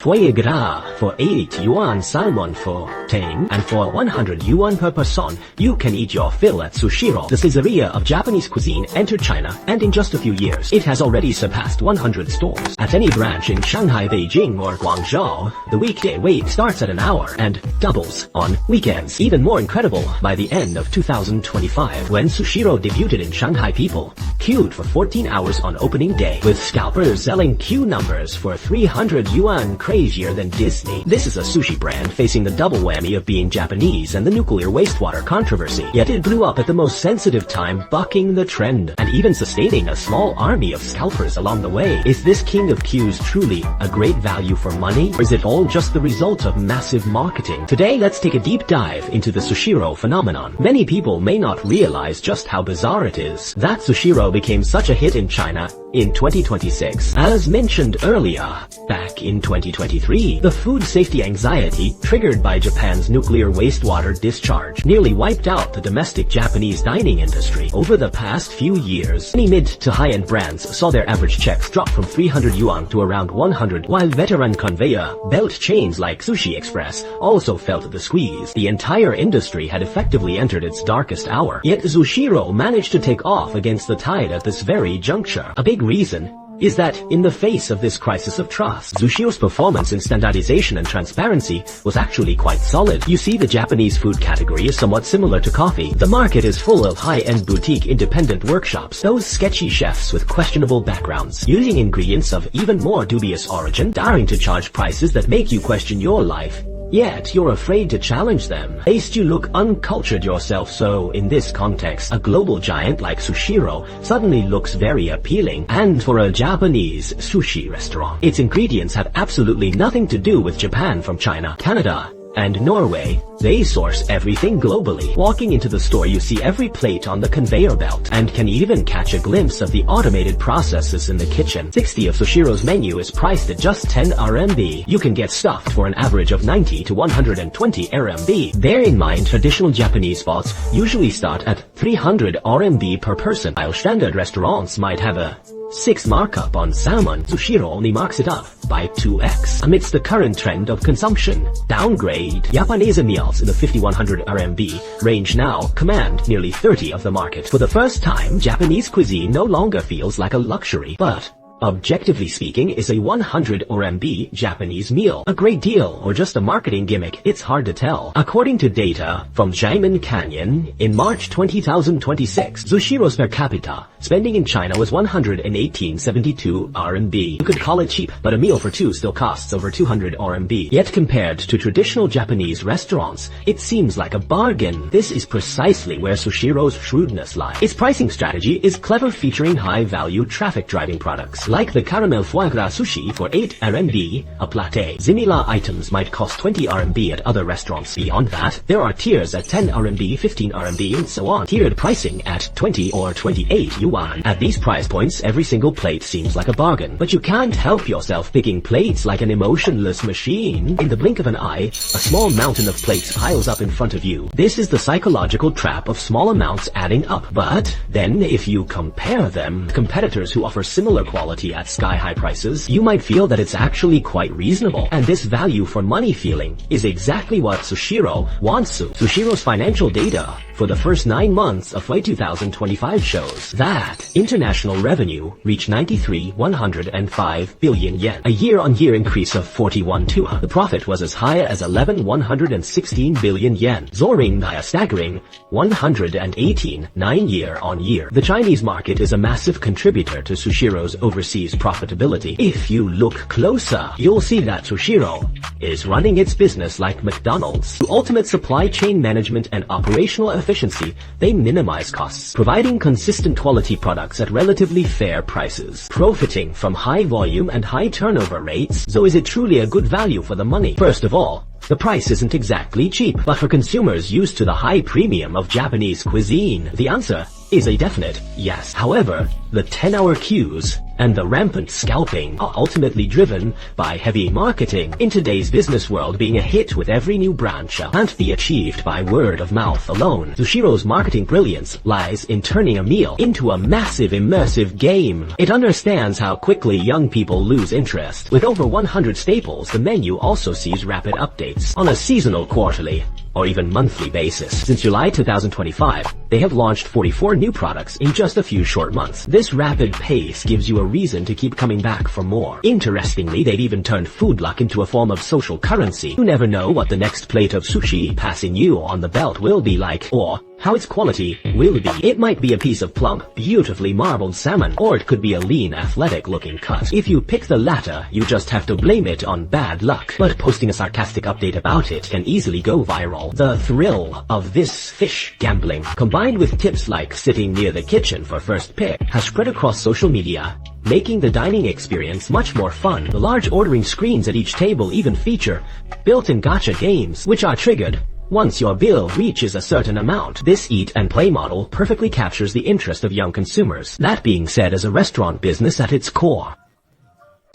Foie gras for 8 yuan, salmon for 10, and for 100 yuan per person, you can eat your fill at Sushiro. The Caesarea of Japanese cuisine entered China, and in just a few years, it has already surpassed 100 stores. At any branch in Shanghai, Beijing, or Guangzhou, the weekday wait starts at an hour and doubles on weekends. Even more incredible, by the end of 2025, when Sushiro debuted in Shanghai, people queued for 14 hours on opening day, with scalpers selling queue numbers for 300 yuan, crazier than Disney. This is a sushi brand facing the double whammy of being Japanese and the nuclear wastewater controversy. Yet it blew up at the most sensitive time, bucking the trend, and even sustaining a small army of scalpers along the way. Is this king of queues truly a great value for money, or is it all just the result of massive marketing? Today, let's take a deep dive into the Sushiro phenomenon. Many people may not realize just how bizarre it is that Sushiro became such a hit in China in 2026. As mentioned earlier, back in 2023, the food safety anxiety triggered by Japan's nuclear wastewater discharge nearly wiped out the domestic Japanese dining industry. Over the past few years, many mid to high-end brands saw their average checks drop from 300 yuan to around 100, while veteran conveyor belt chains like Sushi Express also felt the squeeze. The entire industry had effectively entered its darkest hour. Yet Sushiro managed to take off against the tide at this very juncture. A big reason is that in the face of this crisis of trust, Sushiro's performance in standardization and transparency was actually quite solid. You see, the Japanese food category is somewhat similar to coffee. The market is full of high-end boutique independent workshops, those sketchy chefs with questionable backgrounds, using ingredients of even more dubious origin, daring to charge prices that make you question your life. Yet, you're afraid to challenge them. Lest you look uncultured yourself. So, in this context, a global giant like Sushiro suddenly looks very appealing. And for a Japanese sushi restaurant, its ingredients have absolutely nothing to do with Japan from China, Canada, and Norway. They source everything globally. Walking into the store, you see every plate on the conveyor belt, and can even catch a glimpse of the automated processes in the kitchen. 60 of Sushiro's menu is priced at just 10 RMB. You can get stuffed for an average of 90 to 120 RMB. Bear in mind, traditional Japanese spots usually start at 300 RMB per person, while standard restaurants might have a 6 markup on salmon. Sushiro only marks it up by 2x. Amidst the current trend of consumption downgrade, Japanese meals in the 5100 RMB range now command nearly 30 of the market. For the first time, Japanese cuisine no longer feels like a luxury, but objectively speaking, is a 100 RMB Japanese meal a great deal or just a marketing gimmick? It's hard to tell. According to data from Xiamen Canyon, in March 2026, Sushiro's per capita spending in China was 118.72 RMB. You could call it cheap, but a meal for two still costs over 200 RMB. Yet compared to traditional Japanese restaurants, it seems like a bargain. This is precisely where Sushiro's shrewdness lies. Its pricing strategy is clever, featuring high-value traffic-driving products like the caramel foie gras sushi for 8 RMB a plate. Similar items might cost 20 RMB at other restaurants. Beyond that, there are tiers at 10 RMB, 15 RMB, and so on. Tiered pricing at 20 or 28 yuan. At these price points, every single plate seems like a bargain. But you can't help yourself picking plates like an emotionless machine. In the blink of an eye, a small mountain of plates piles up in front of you. This is the psychological trap of small amounts adding up. But then, if you compare them to competitors who offer similar quality at sky-high prices, you might feel that it's actually quite reasonable. And this value for money feeling is exactly what Sushiro wants to. Sushiro's financial data for the first 9 months of 2025 shows that international revenue reached 93,105 billion yen, a year-on-year increase of 41%. The profit was as high as 11,116 billion yen, soaring by a staggering 118.9% year-on-year. The Chinese market is a massive contributor to Sushiro's overseas profitability. If you look closer, you'll see that Sushiro is running its business like McDonald's. Through ultimate supply chain management and operational efficiency, they minimize costs, providing consistent quality products at relatively fair prices, profiting from high volume and high turnover rates. So is it truly a good value for the money? First of all, the price isn't exactly cheap, but for consumers used to the high premium of Japanese cuisine, the answer is a definite yes. However, the 10-hour queues and the rampant scalping are ultimately driven by heavy marketing. In today's business world, being a hit with every new branch can't be achieved by word of mouth alone. Sushiro's marketing brilliance lies in turning a meal into a massive immersive game. It understands how quickly young people lose interest. With over 100 staples, the menu also sees rapid updates on a seasonal, quarterly, or even monthly basis. Since July 2025, they have launched 44 new products in just a few short months. This rapid pace gives you a reason to keep coming back for more. Interestingly, they've even turned food luck into a form of social currency. You never know what the next plate of sushi passing you on the belt will be like, or how its quality will be. It might be a piece of plump, beautifully marbled salmon, or it could be a lean, athletic-looking cut. If you pick the latter, you just have to blame it on bad luck. But posting a sarcastic update about it can easily go viral. The thrill of this fish gambling, combined with tips like sitting near the kitchen for first pick, has spread across social media, making the dining experience much more fun. The large ordering screens at each table even feature built-in gacha games, which are triggered once your bill reaches a certain amount. This eat and play model perfectly captures the interest of young consumers. That being said, as a restaurant business at its core,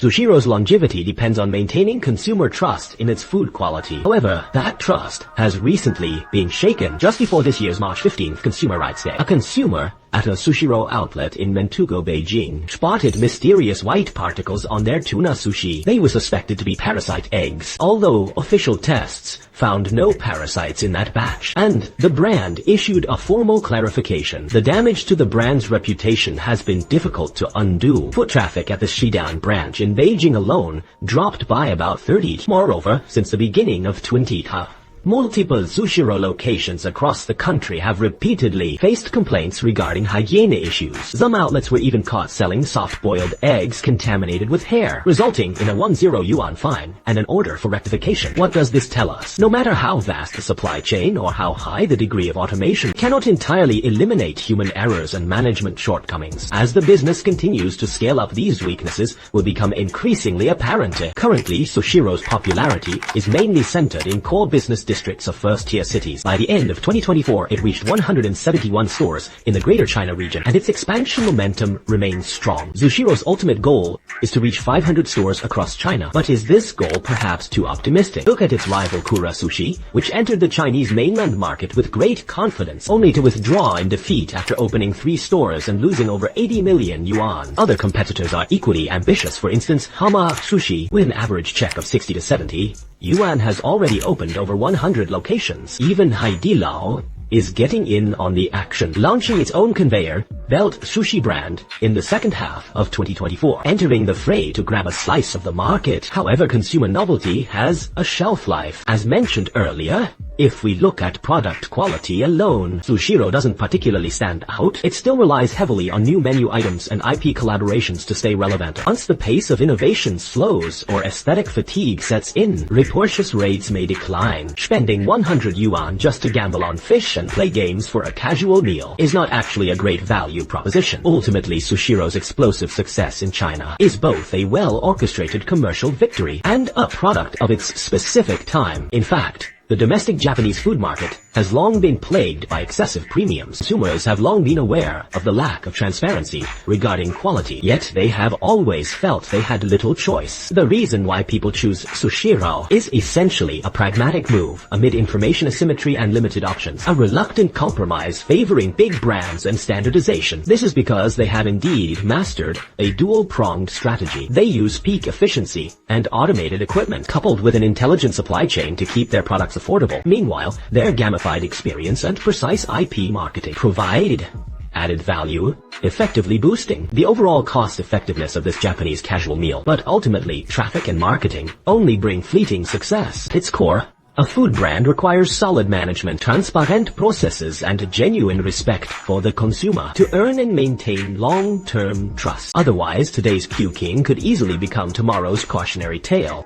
Sushiro's longevity depends on maintaining consumer trust in its food quality. However, that trust has recently been shaken. Just before this year's March 15th Consumer Rights Day, a consumer at a Sushiro outlet in Mentugo, Beijing, spotted mysterious white particles on their tuna sushi. They were suspected to be parasite eggs, although official tests found no parasites in that batch, and the brand issued a formal clarification. The damage to the brand's reputation has been difficult to undo. Foot traffic at the Xidan branch in Beijing alone dropped by about 30%. Moreover, since the beginning of 2020, multiple Sushiro locations across the country have repeatedly faced complaints regarding hygiene issues. Some outlets were even caught selling soft-boiled eggs contaminated with hair, resulting in a 10 yuan fine and an order for rectification. What does this tell us? No matter how vast the supply chain or how high the degree of automation, cannot entirely eliminate human errors and management shortcomings. As the business continues to scale up, these weaknesses will become increasingly apparent. Currently, Sushiro's popularity is mainly centered in core business districts of first-tier cities. By the end of 2024, it reached 171 stores in the Greater China region, and its expansion momentum remains strong. Sushiro's ultimate goal is to reach 500 stores across China. But is this goal perhaps too optimistic? Look at its rival Kura Sushi, which entered the Chinese mainland market with great confidence, only to withdraw in defeat after opening 3 stores and losing over 80 million yuan. Other competitors are equally ambitious. For instance, Hama Sushi, with an average check of 60 to 70 yuan, has already opened over 100 locations. Even Haidilao is getting in on the action, launching its own conveyor belt sushi brand in the second half of 2024, entering the fray to grab a slice of the market. However, consumer novelty has a shelf life. As mentioned earlier, if we look at product quality alone, Sushiro doesn't particularly stand out. It still relies heavily on new menu items and IP collaborations to stay relevant. Once the pace of innovation slows or aesthetic fatigue sets in, repurchase rates may decline. Spending 100 yuan just to gamble on fish and play games for a casual meal is not actually a great value proposition. Ultimately, Sushiro's explosive success in China is both a well-orchestrated commercial victory and a product of its specific time. In fact, the domestic Japanese food market has long been plagued by excessive premiums. Consumers have long been aware of the lack of transparency regarding quality, yet they have always felt they had little choice. The reason why people choose Sushiro is essentially a pragmatic move amid information asymmetry and limited options, a reluctant compromise favoring big brands and standardization. This is because they have indeed mastered a dual-pronged strategy. They use peak efficiency and automated equipment, coupled with an intelligent supply chain to keep their products affordable. Meanwhile, their gamified experience and precise IP marketing provide added value, effectively boosting the overall cost effectiveness of this Japanese casual meal. But ultimately, traffic and marketing only bring fleeting success. At its core, a food brand requires solid management, transparent processes, and genuine respect for the consumer to earn and maintain long-term trust. Otherwise, today's Q King could easily become tomorrow's cautionary tale.